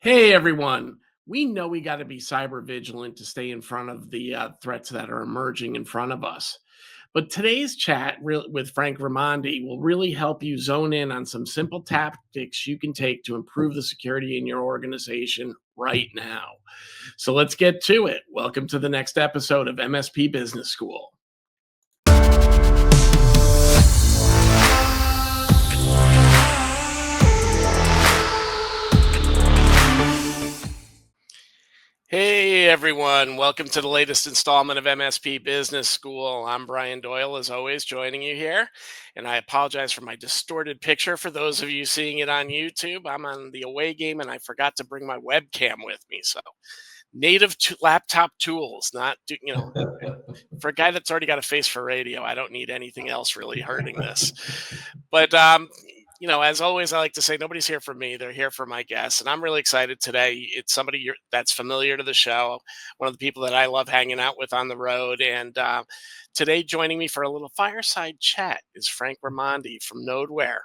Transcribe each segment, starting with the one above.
Hey everyone, we know we got to be cyber vigilant to stay in front of the threats that are emerging in front of us. But today's chat with Frank Raimondi will really help you zone in on some simple tactics you can take to improve the security in your organization right now. So let's get to it. Welcome to the next episode of MSP Business School. Hey everyone, welcome to the latest installment of MSP Business School. I'm Brian Doyle, as always, joining you here. And I apologize for my distorted picture for those of you seeing it on YouTube. I'm on the away game and I forgot to bring my webcam with me. So native laptop tools, not, for a guy that's already got a face for radio, I don't need anything else really hurting this. But as always, I like to say nobody's here for me; they're here for my guests, and I'm really excited today. It's somebody that's familiar to the show, one of the people that I love hanging out with on the road, and today joining me for a little fireside chat is Frank Raimondi from Nodeware.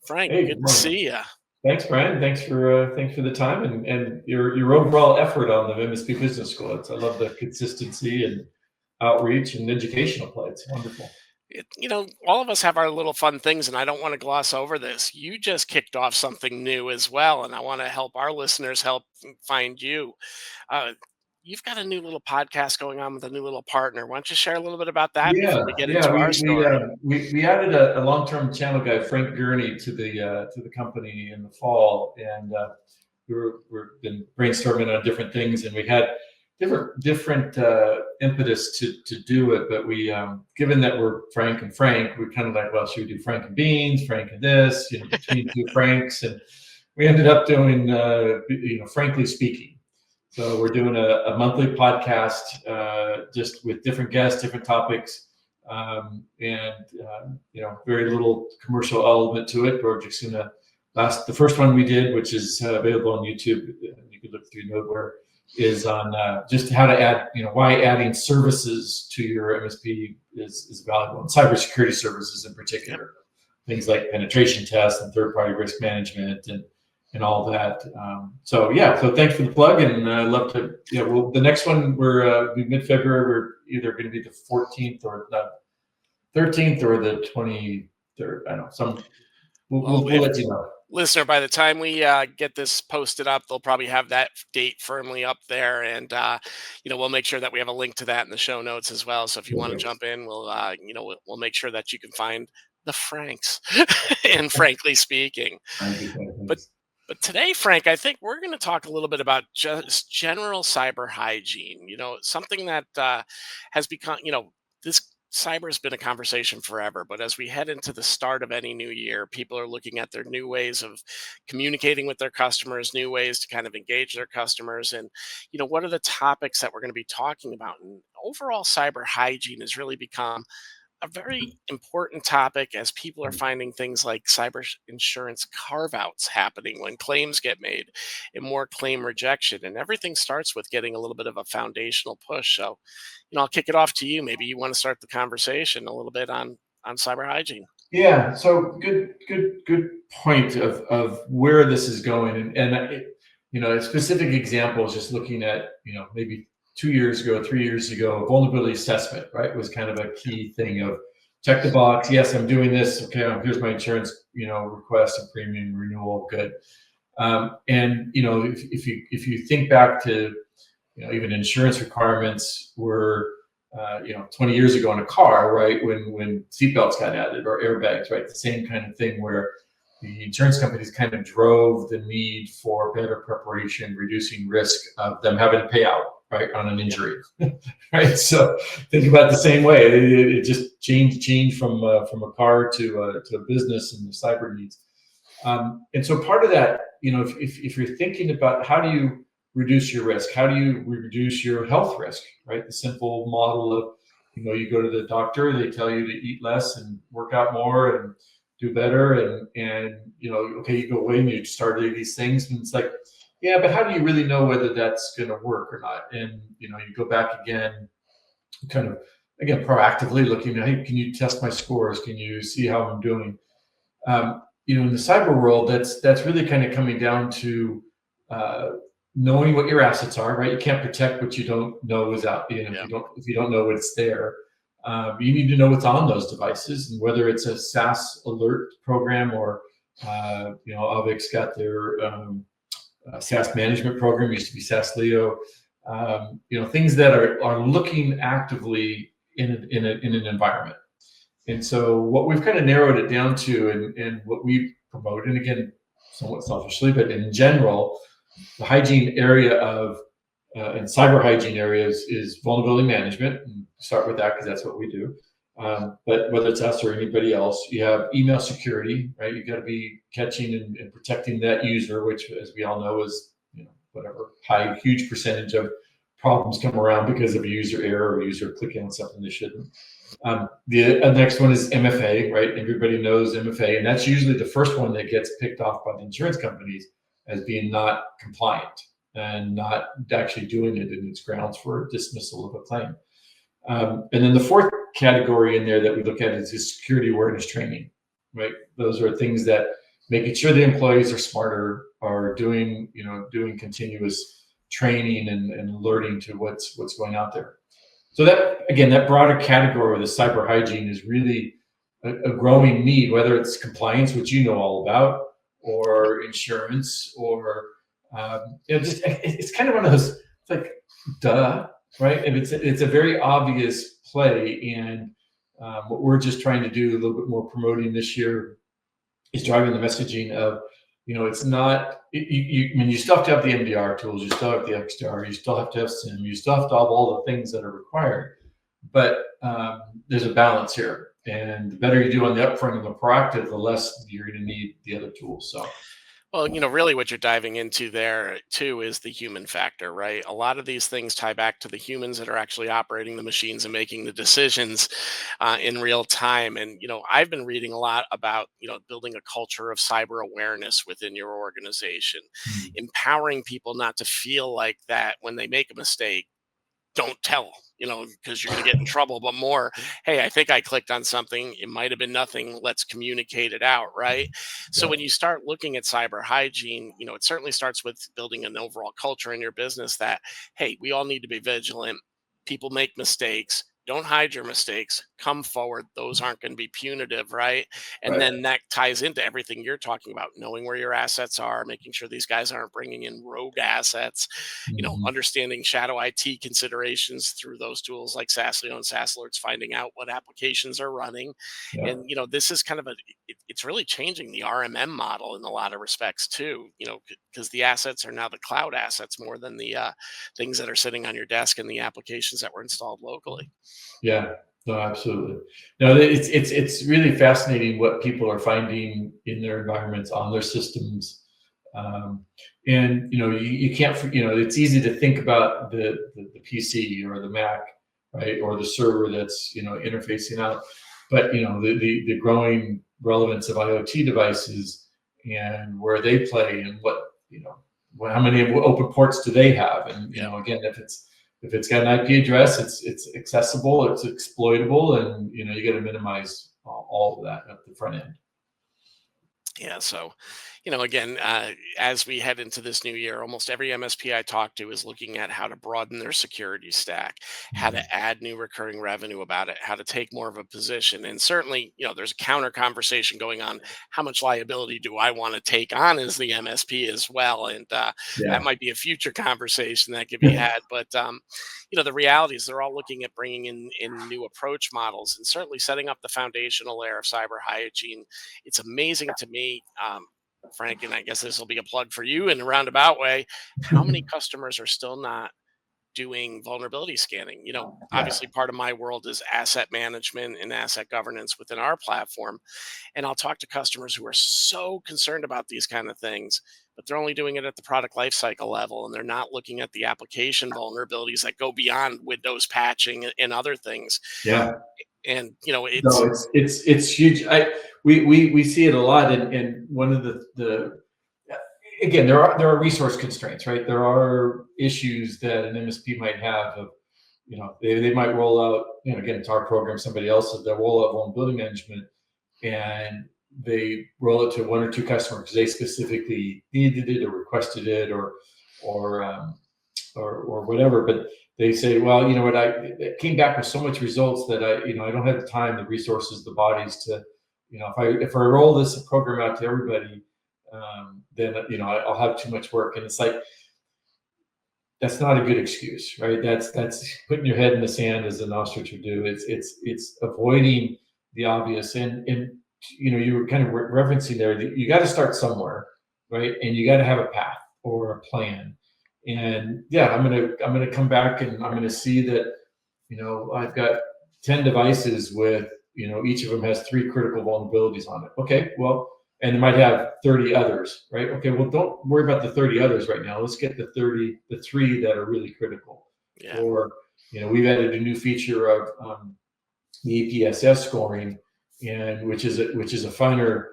Frank, Hey, good good to morning. see you. Thanks, Brian. Thanks for the time and your overall effort on the MSP Business School. I love the consistency and outreach and educational play. It's wonderful. All of us have our little fun things, and I don't want to gloss over this. You just kicked off something new as well, and I want to help our listeners help find you. Uh, you've got a new little podcast going on with a new little partner. Why don't you share a little bit about that before Yeah, we get yeah. into our story? We added a long-term channel guy, Frank Gurney, to the company in the fall, and we've been brainstorming on different things, and we had different impetus to do it. But we, given that we're Frank and Frank, we're kind of like, well, should we do Frank and Beans, Frank and this, between two Franks, and we ended up doing, frankly speaking. So we're doing a monthly podcast, just with different guests, different topics, and very little commercial element to it. We're just gonna the first one we did, which is available on YouTube. You can look through Nodeware. Is on just how to add, why adding services to your MSP is valuable, and cybersecurity services in particular, things like penetration tests and third-party risk management and all that. So thanks for the plug, and I love to. Well, the next one we're mid-February. We're either going to be the 14th or the 13th or the 23rd. I don't know. We'll let you know. Listener, by the time we get this posted up, they'll probably have that date firmly up there, and we'll make sure that we have a link to that in the show notes as well. So if you want to jump in, we'll make sure that you can find the Franks, and frankly speaking. But today, Frank, I think we're going to talk a little bit about just general cyber hygiene. Something that has become, this cyber has been a conversation forever, but as we head into the start of any new year, people are looking at their new ways of communicating with their customers, new ways to kind of engage their customers. And, what are the topics that we're going to be talking about? And overall, cyber hygiene has really become a very important topic as people are finding things like cyber insurance carve outs happening when claims get made and more claim rejection. And everything starts with getting a little bit of a foundational push. So, I'll kick it off to you. Maybe you want to start the conversation a little bit on cyber hygiene. Yeah. So good point of where this is going. And a specific example is just looking at, maybe 2 years ago, 3 years ago, vulnerability assessment, right, was kind of a key thing of check the box. Yes, I'm doing this. Okay, here's my insurance, request and premium renewal. Good. And if you think back to, even insurance requirements were, 20 years ago in a car, right, when seatbelts got added or airbags, right, the same kind of thing where the insurance companies kind of drove the need for better preparation, reducing risk of them having to pay out, right, on an injury, right? So think about it the same way. It just changed from a car to a business and the cyber needs. And so part of that, if you're thinking about how do you reduce your risk, how do you reduce your health risk, right? The simple model of, you go to the doctor, they tell you to eat less and work out more and do better, and okay, you go away and you start doing these things, and it's like, yeah, but how do you really know whether that's going to work or not? And you go back again, kind of again proactively looking at, hey, can you test my scores? Can you see how I'm doing? In the cyber world, that's really kind of coming down to uh, knowing what your assets are, right? You can't protect what you don't know is out. You know, Yeah. if you don't know what's there, you need to know what's on those devices, and whether it's a SaaS alert program or Avix got their SaaS management program, used to be SaaS Leo. Things that are looking actively in an environment. And so what we've kind of narrowed it down to, and what we promote, and again, somewhat selfishly, but in general, the hygiene area of and cyber hygiene areas is vulnerability management. And start with that because that's what we do. But whether it's us or anybody else, you have email security, right? You got to be catching and protecting that user, which, as we all know, is whatever huge percentage of problems come around because of a user error or user clicking on something they shouldn't. The next one is MFA, right? Everybody knows MFA, and that's usually the first one that gets picked off by the insurance companies as being not compliant and not actually doing it in its grounds for dismissal of a claim. And then the fourth category in there that we look at is this security awareness training, right? Those are things that making sure the employees are smarter, are doing continuous training and alerting to what's going out there. So that broader category of the cyber hygiene is really a growing need, whether it's compliance, which you know all about, or insurance, or it's kind of one of those. It's like, duh, right? And it's a very obvious play, and what we're just trying to do a little bit more promoting this year is driving the messaging of, it's not, you still have to have the MDR tools, you still have the XDR, you still have to have SIM, you still have to have all the things that are required, but there's a balance here. And the better you do on the upfront and the proactive, the less you're going to need the other tools. So, Well, really what you're diving into there too is the human factor, right? A lot of these things tie back to the humans that are actually operating the machines and making the decisions in real time. And, I've been reading a lot about, building a culture of cyber awareness within your organization, empowering people not to feel like that when they make a mistake, don't tell, because you're going to get in trouble, but more, hey, I think I clicked on something. It might have been nothing. Let's communicate it out. Right. So yeah, when you start looking at cyber hygiene, it certainly starts with building an overall culture in your business that, hey, we all need to be vigilant. People make mistakes. Don't hide your mistakes. Come forward. Those aren't going to be punitive, right? And right. then that ties into everything you're talking about, knowing where your assets are, making sure these guys aren't bringing in rogue assets, Mhm. understanding shadow IT considerations through those tools like Saslio and SaaS Alerts, finding out what applications are running. Yeah, And, this is kind of it's really changing the RMM model in a lot of respects too, because the assets are now the cloud assets more than the things that are sitting on your desk and the applications that were installed locally. yeah, no, absolutely. No, it's really fascinating what people are finding in their environments, on their systems. And you can't, it's easy to think about the PC or the Mac, right, or the server that's interfacing out, but the growing relevance of IoT devices and where they play, and what how many open ports do they have, and Yeah. again, if it's got an IP address, it's accessible, it's exploitable, and you got to minimize all of that at the front end. Yeah. So, again, as we head into this new year, almost every MSP I talk to is looking at how to broaden their security stack, how to add new recurring revenue about it, how to take more of a position. And certainly, there's a counter conversation going on. How much liability do I want to take on as the MSP as well? And that Yeah. might be a future conversation that could be had. But, the reality is they're all looking at bringing in new approach models and certainly setting up the foundational layer of cyber hygiene. It's amazing to me, Frank, and I guess this will be a plug for you in a roundabout way. How many customers are still not doing vulnerability scanning? Yeah. Obviously, part of my world is asset management and asset governance within our platform. And I'll talk to customers who are so concerned about these kind of things, but they're only doing it at the product lifecycle level, and they're not looking at the application vulnerabilities that go beyond Windows patching and other things. Yeah. And No, it's it's huge. We see it a lot, and one of the again, there are resource constraints, right? There are issues that an MSP might have of, they might roll out, again, it's our program, somebody else's, they'll roll out vulnerability management, and they roll it to one or two customers because they specifically needed it or requested it or whatever. But they say, well, you know what, it came back with so much results that I don't have the time, the resources, the bodies to, if I roll this program out to everybody, then I'll have too much work. And it's like, that's not a good excuse, right? That's putting your head in the sand, as an ostrich would do. It's avoiding the obvious. And you were kind of referencing there that you got to start somewhere, right? And you got to have a path or a plan. And yeah, I'm gonna come back and I'm gonna see that I've got 10 devices with each of them has 3 critical vulnerabilities on it. Okay, well, and it might have 30 others, right? Okay, well, don't worry about the 30 others right now. Let's get the 3 that are really critical. Yeah. Or we've added a new feature of the APSS scoring, and which is a finer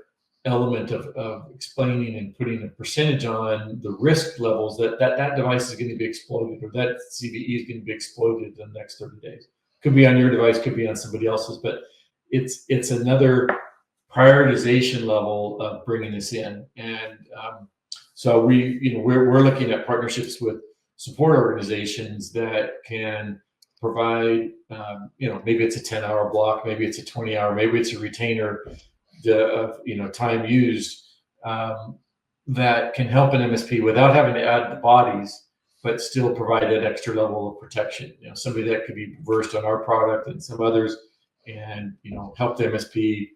element of explaining and putting a percentage on the risk levels that device is going to be exploded, or that CVE is going to be exploded in the next 30 days. Could be on your device, could be on somebody else's, but it's another prioritization level of bringing this in. And so we're looking at partnerships with support organizations that can provide, maybe it's a 10-hour block, maybe it's a 20-hour, maybe it's a retainer time used, that can help an MSP without having to add the bodies, but still provide that extra level of protection. Somebody that could be versed on our product and some others, and help the MSP.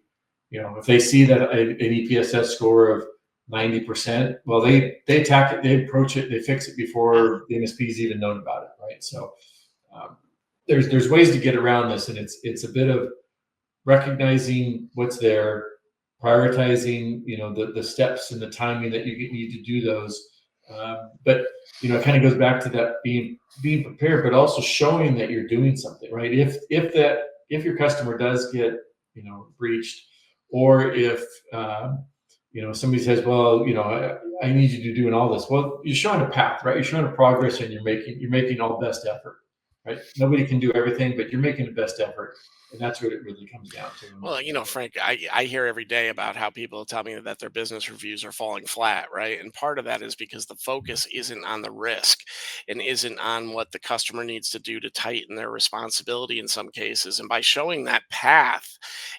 If they see that an EPSS score of 90%, well, they attack it, they approach it, they fix it before the MSP's even known about it, right? So there's ways to get around this, and it's a bit of recognizing what's there, prioritizing the steps and the timing that you need to do those. But it kind of goes back to that being prepared, but also showing that you're doing something, right? If your customer does get breached, or if somebody says, well, I need you to doing all this. Well, you're showing a path, right? You're showing a progress, and you're making all best effort, right? Nobody can do everything, but you're making the best effort. And that's what it really comes down to. Well, Frank, I hear every day about how people tell me that their business reviews are falling flat, right? And part of that is because the focus isn't on the risk and isn't on what the customer needs to do to tighten their responsibility in some cases. And by showing that path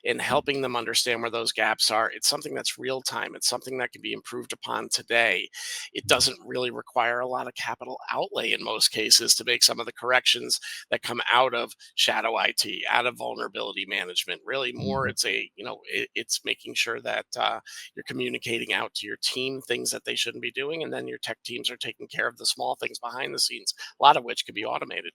and helping them understand where those gaps are, it's something that's real time. It's something that can be improved upon today. It doesn't really require a lot of capital outlay in most cases to make some of the corrections that come out of shadow IT, out of vulnerability management. Really, more it's it's making sure that you're communicating out to your team things that they shouldn't be doing, and then your tech teams are taking care of the small things behind the scenes, a lot of which could be automated.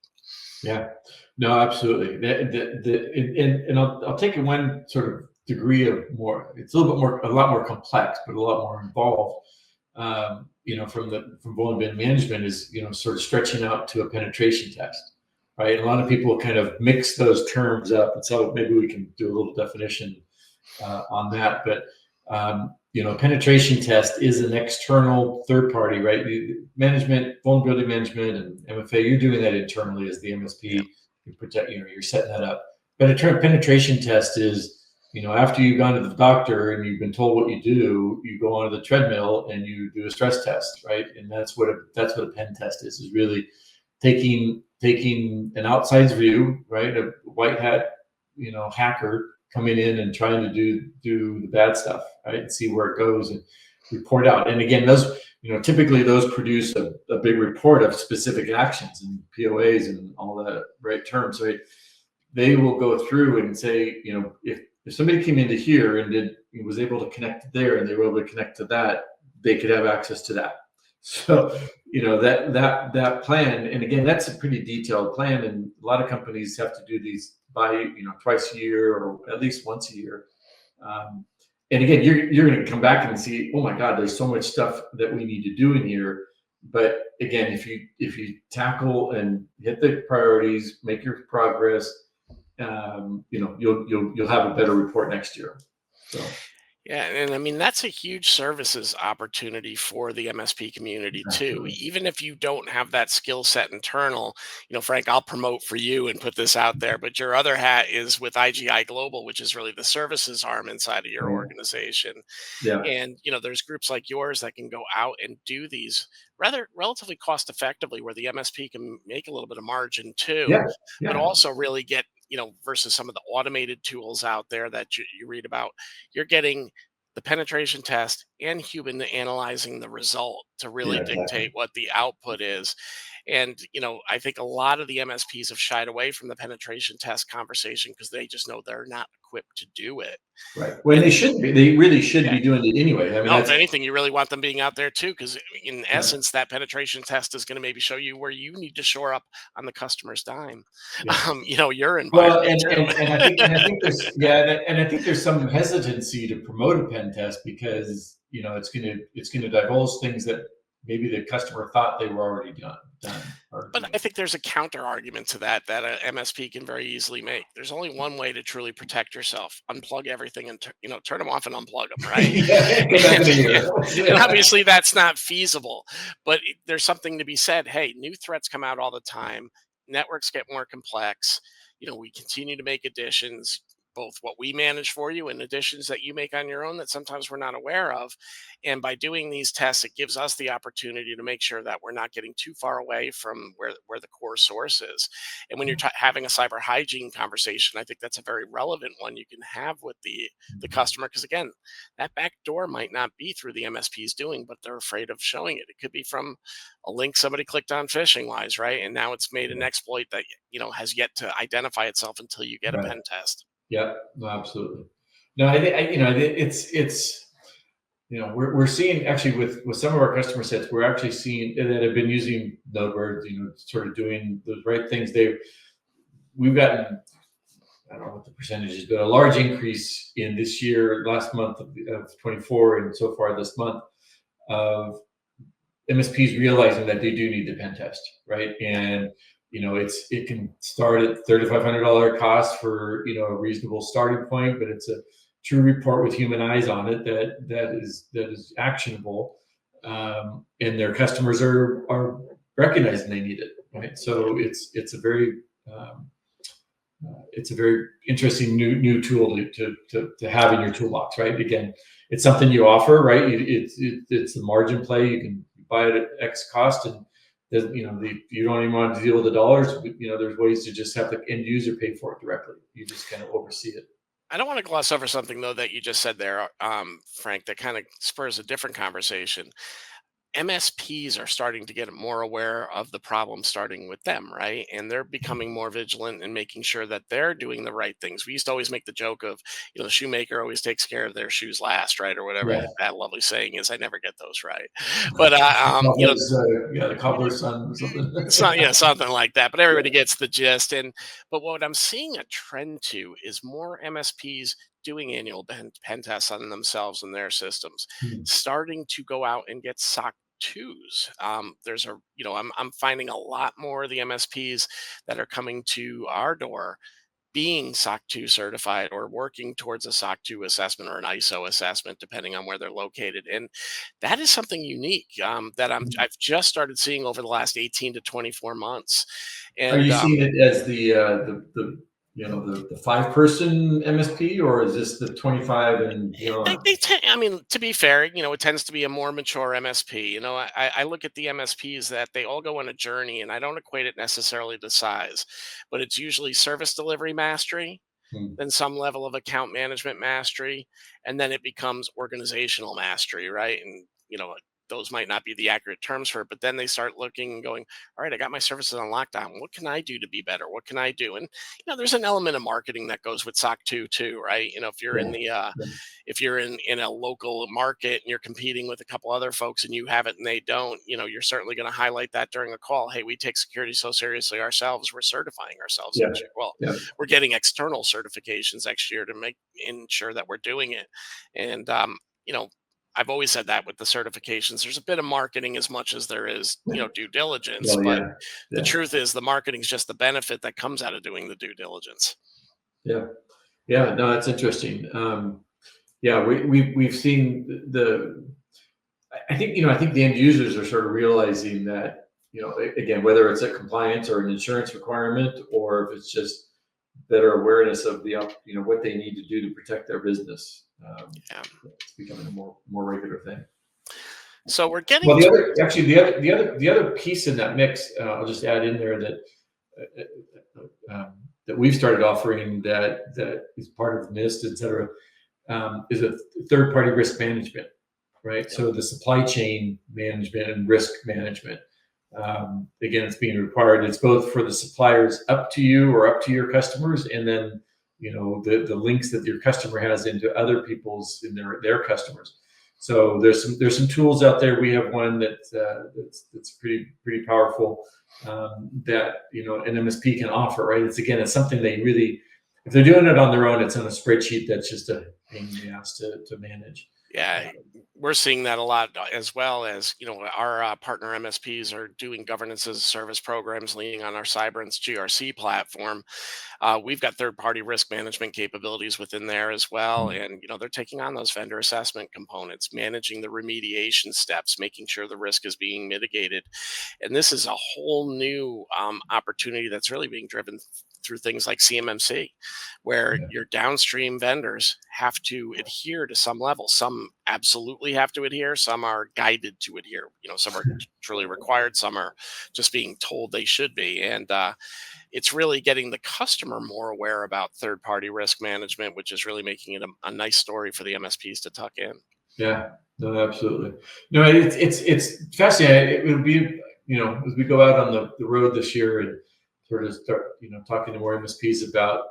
Yeah, no, absolutely. And I'll take it one sort of degree of more. It's a lot more complex, but a lot more involved. From vulnerability management is sort of stretching out to a penetration test, right? And a lot of people kind of mix those terms up, and so maybe we can do a little definition on that. But penetration test is an external third party, right? Vulnerability management, and MFA. You're doing that internally as the MSP. You protect. You're setting that up. But a penetration test is, after you've gone to the doctor and you've been told what you do, you go onto the treadmill and you do a stress test, right? And that's what a pen test is really taking an outside view, right? A white hat, hacker coming in and trying to do the bad stuff, right? And see where it goes and report out. And again, those, typically those produce a big report of specific actions and POAs and all that, right? Terms, right? They will go through and say, if somebody came into here and was able to connect there, and they were able to connect to that, they could have access to that. So, that plan, and again, that's a pretty detailed plan, and a lot of companies have to do these by, twice a year or at least once a year. And again, you're going to come back and see, oh my God, there's so much stuff that we need to do in here. But again, if you tackle and hit the priorities, make your progress, you'll have a better report next year. So. Yeah, and I mean that's a huge services opportunity for the MSP community too. Absolutely. Even if you don't have that skill set internal, Frank, I'll promote for you and put this out there, but your other hat is with IGI Global, which is really the services arm inside of your Right. organization. Yeah. And there's groups like yours that can go out and do these rather relatively cost effectively, where the MSP can make a little bit of margin too, Yeah. but Yeah. also really get versus some of the automated tools out there that you read about. You're getting the penetration test and human analyzing the result to really Yeah. Exactly. dictate what the output is. And I think a lot of the MSPs have shied away from the penetration test conversation because they just know they're not equipped to do it. Right. When they And should be, they really should yeah, be doing it anyway. I mean, no, if that's anything, you really want them being out there too, because in yeah. essence, that penetration test is going to maybe show you where you need to shore up on the customer's dime, Yeah. your Well, environment and I too. think there's yeah, and I think there's some hesitancy to promote a pen test because it's gonna divulge things that maybe the customer thought they were already done or But doing. I think there's a counter argument to that a MSP can very easily make. There's only one way to truly protect yourself: unplug everything and turn them off and unplug them, right? Yeah, come back And, in a yeah, year. and Yeah, obviously that's not feasible. But there's something to be said. Hey, new threats come out all the time. Networks get more complex. We continue to make additions, both what we manage for you and additions that you make on your own that sometimes we're not aware of. And by doing these tests, it gives us the opportunity to make sure that we're not getting too far away from where the core source is. And when you're having a cyber hygiene conversation, I think that's a very relevant one you can have with the customer, because again, that back door might not be through the MSPs doing, but they're afraid of showing it. It could be from a link somebody clicked on phishing wise, right? And now it's made an exploit that has yet to identify itself until you get a right. pen test. Yeah, no, absolutely. No, I think it's we're seeing actually with some of our customer sets, we're actually seeing that have been using Nodeware, sort of doing the right things. We've gotten, I don't know what the percentage is, but a large increase in this year, last month of 24, and so far this month of MSPs realizing that they do need the pen test, right? Yeah. And it can start at $3,500 cost for a reasonable starting point, but it's a true report with human eyes on it that is actionable, and their customers are recognizing they need it, right? Yeah. So um, it's a very interesting new tool to have in your toolbox, right? Again, it's something you offer, right? It's a margin play. You can buy it at X cost, and you don't even want to deal with the dollars. There's ways to just have the end user pay for it directly. You just kind of oversee it. I don't want to gloss over something though that you just said there, Frank, that kind of spurs a different conversation. MSPs are starting to get more aware of the problem starting with them, right? And they're becoming more vigilant and making sure that they're doing the right things. We used to always make the joke of, the shoemaker always takes care of their shoes last, right? Or whatever Yeah, that lovely saying is. I never get those right. But, yeah, the cobbler's son or something. yeah, something like that. But Yeah. everybody gets the gist. But what I'm seeing a trend to is more MSPs doing annual pen tests on themselves and their systems, Hmm. starting to go out and get SOC 2s. There's I'm finding a lot more of the MSPs that are coming to our door being SOC 2 certified or working towards a SOC 2 assessment or an ISO assessment, depending on where they're located. And that is something unique that I've just started seeing over the last 18 to 24 months. Are And you seeing it as the 5-person MSP, or is this the 25 and beyond? they tend, I mean, to be fair, it tends to be a more mature MSP. I look at the MSPs that they all go on a journey, and I don't equate it necessarily to size, but it's usually service delivery mastery, Hmm. then some level of account management mastery, and then it becomes organizational mastery, right? And those might not be the accurate terms for it, but then they start looking and going, all right, I got my services on lockdown. What can I do to be better? What can I do? And there's an element of marketing that goes with SOC 2 too, right? If you're in Yeah, the yeah, if you're in a local market and you're competing with a couple other folks and you have it and they don't, you're certainly going to highlight that during a call. Hey, we take security so seriously ourselves. We're certifying ourselves yeah, next year. Well, yeah. we're getting external certifications next year to make ensure that we're doing it. And you know, I've always said that with the certifications, there's a bit of marketing as much as there is, due diligence. Well, But yeah, the yeah, truth is, the marketing is just the benefit that comes out of doing the due diligence. yeah, yeah. No, that's interesting. Yeah, we've seen the I think, I think the end users are sort of realizing that, again, whether it's a compliance or an insurance requirement, or if it's just better awareness of what they need to do to protect their business. Yeah. It's becoming a more regular thing. So we're getting Well, to. the other piece in that mix, I'll just add in there that that we've started offering, that is part of NIST, et cetera, is a third party risk management, right? Yep. So the supply chain management and risk management. Again, it's being required. It's both for the suppliers up to you or up to your customers, and then the links that your customer has into other people's in their customers. So there's some tools out there. We have one that's pretty powerful, that an MSP can offer. Right? It's something they really, if they're doing it on their own, it's on a spreadsheet that's just a pain in the ass to manage. Yeah, we're seeing that a lot, as well as our partner MSPs are doing governance as a service programs, leaning on our Cyberance GRC platform. We've got third-party risk management capabilities within there as well, Mm. and they're taking on those vendor assessment components, managing the remediation steps, making sure the risk is being mitigated. And this is a whole new opportunity that's really being driven through things like CMMC, where Yeah. your downstream vendors have to adhere to some level. Some absolutely have to adhere, some are guided to adhere. Some are truly required, some are just being told they should be. And it's really getting the customer more aware about third party risk management, which is really making it a nice story for the MSPs to tuck in. Yeah, no, absolutely. No, it's fascinating. It would be, as we go out on the road this year and sort of start, talking to more MSPs about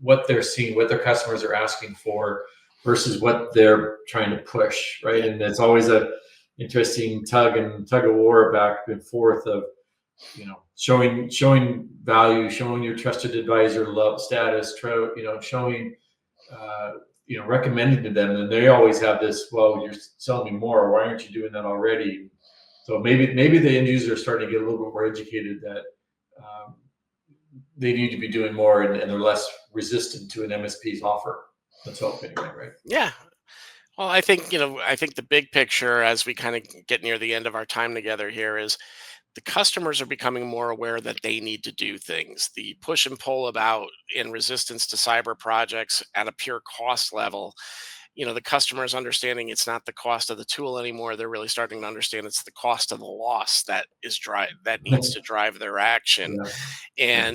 what they're seeing, what their customers are asking for versus what they're trying to push, right? Yeah. And it's always a interesting tug of war back and forth of, showing value, showing your trusted advisor love status, showing, recommended to them, and they always have this, well, you're selling me more, why aren't you doing that already? So maybe the end user is starting to get a little bit more educated that, they need to be doing more, and they're less resistant to an MSP's offer. Let's hope, anyway, right? Yeah. Well, I think the big picture as we kind of get near the end of our time together here is the customers are becoming more aware that they need to do things. The push and pull about in resistance to cyber projects at a pure cost level, the customer is understanding it's not the cost of the tool anymore. They're really starting to understand it's the cost of the loss that needs to drive their action. Yeah, yeah,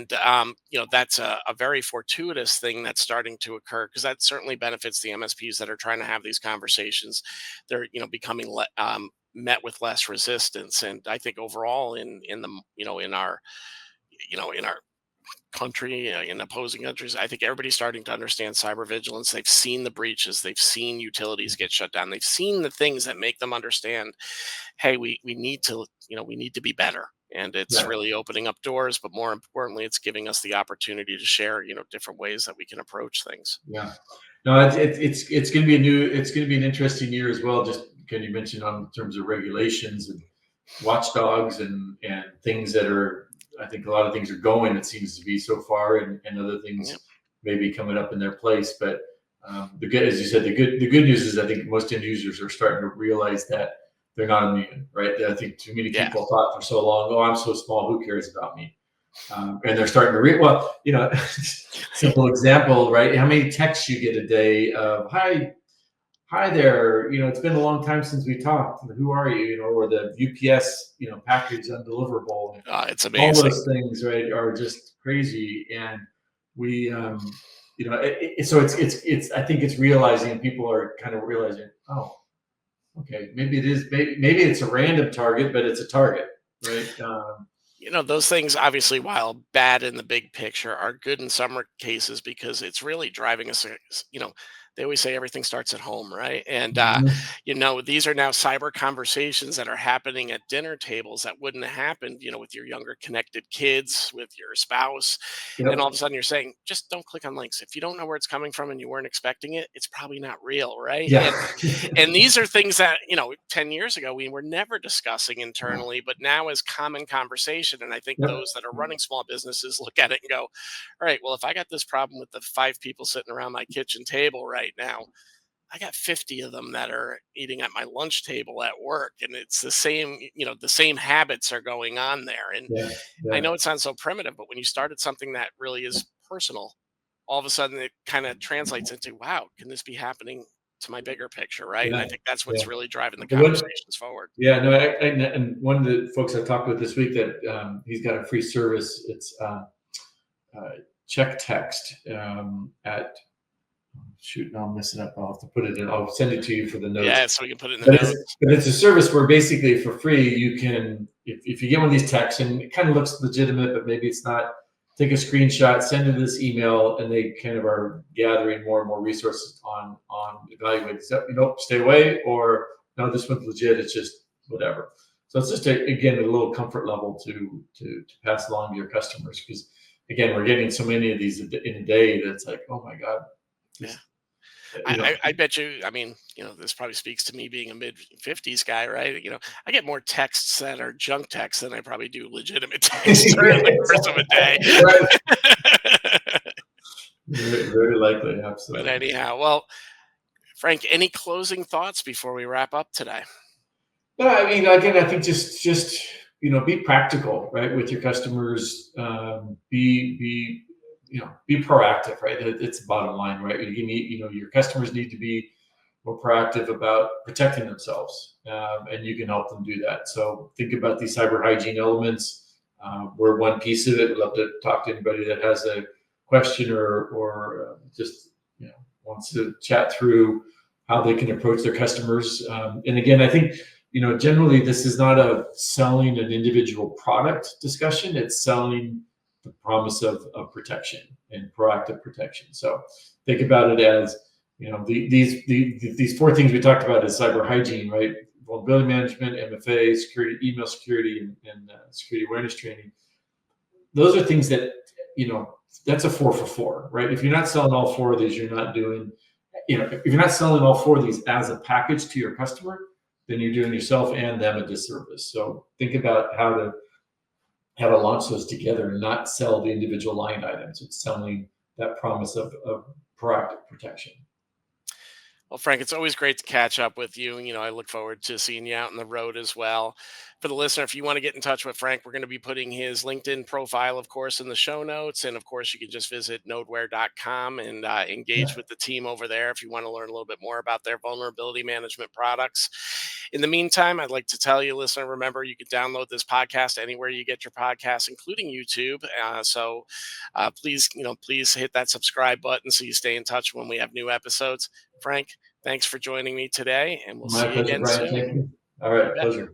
And that's a very fortuitous thing that's starting to occur, because that certainly benefits the MSPs that are trying to have these conversations. They're becoming met with less resistance, and I think overall in the in our country, in opposing countries, I think everybody's starting to understand cyber vigilance. They've seen the breaches, they've seen utilities get shut down, they've seen the things that make them understand, hey, we need to we need to be better. And it's yeah, really opening up doors, but more importantly, it's giving us the opportunity to share different ways that we can approach things. yeah. No, it's going to be it's going to be an interesting year as well. Just can you mention on in terms of regulations and watchdogs and things that are, I think a lot of things are going, it seems to be so far, and other Yep. things maybe coming up in their place. But the good, as you said, the good news is I think most end users are starting to realize that they're not immune, right? I think too many Yeah. people thought for so long, oh, I'm so small, who cares about me? And they're starting to well, simple example, right? How many texts you get a day of hi there, it's been a long time since we talked. Who are you? Or the UPS, package undeliverable, and It's all amazing. those things, right, are just crazy. And we, so it's. I think it's realizing, people are kind of realizing, oh, okay, maybe it is, maybe it's a random target, but it's a target, right? Those things, obviously, while bad in the big picture, are good in some cases, because it's really driving us. They always say everything starts at home, right? And Mhm. these are now cyber conversations that are happening at dinner tables that wouldn't have happened, with your younger connected kids, with your spouse. And all of a Yep. sudden you're saying, just don't click on links. If you don't know where it's coming from and you weren't expecting it, it's probably not real, right? Yeah. And these are things that 10 years ago we were never discussing internally, but now is common conversation. And I think Yep. those that are running small businesses look at it and go, all right, well, if I got this problem with the five people sitting around my kitchen table right now, I got 50 of them that are eating at my lunch table at work, and it's the same, the same habits are going on there. And Yeah, I yeah, know it sounds so primitive, but when you started something that really is personal, all of a sudden it kind of translates into, wow, can this be happening to my bigger picture, right? And I yeah, think that's yeah. what's really driving the The one, conversations forward. yeah, no, and one of the folks I talked with this week that he's got a free service. It's uh, check text at shoot. No, I'm messing up. I'll have to put it in. I'll send it to you for the notes. Yeah, so we can put it in the But it's, notes. but it's a service where basically for free you can, if you get one of these texts and it kind of looks legitimate, but maybe it's not, take a screenshot, send it this email, and they kind of are gathering more and more resources on evaluating. Stay away, or no, this one's legit. It's just whatever. So it's just again a little comfort level to pass along to your customers, because again we're getting so many of these in a day that it's like, oh my god, Yeah. just you know. I bet you, I mean, this probably speaks to me being a mid 50s guy, right? I get more texts that are junk texts than I probably do legitimate texts during the course of a day. Right. Very, very likely, But absolutely. anyhow, well, Frank, any closing thoughts before we wrap up today? No, I mean, again, I think just be practical, right, with your customers. Be proactive, right? It's the bottom line, right? Your customers need to be more proactive about protecting themselves, and you can help them do that. So think about these cyber hygiene elements. We're one piece of it. We'd love to talk to anybody that has a question or just wants to chat through how they can approach their customers. And again, I think generally this is not a selling an individual product discussion. It's selling the promise of protection and proactive protection. So think about it as these four things we talked about is cyber hygiene, right? Vulnerability management, MFA, security, email security, and security awareness training. Those are things that that's a 4 for 4, right? If you're not selling all four of these, you're not doing. If you're not selling all four of these as a package to your customer, then you're doing yourself and them a disservice. So think about how to launch those together and not sell the individual line items. It's selling that promise of proactive protection. Well, Frank, it's always great to catch up with you. I look forward to seeing you out on the road as well. For the listener, if you want to get in touch with Frank, we're going to be putting his LinkedIn profile, of course, in the show notes. And of course, you can just visit nodeware.com and engage Yeah. with the team over there if you want to learn a little bit more about their vulnerability management products. In the meantime, I'd like to tell you, listener, remember you can download this podcast anywhere you get your podcasts, including YouTube. Please hit that subscribe button so you stay in touch when we have new episodes. Frank, thanks for joining me today, and we'll My see you pleasure, again Brian. soon. Thank you. All You right. bet. Pleasure.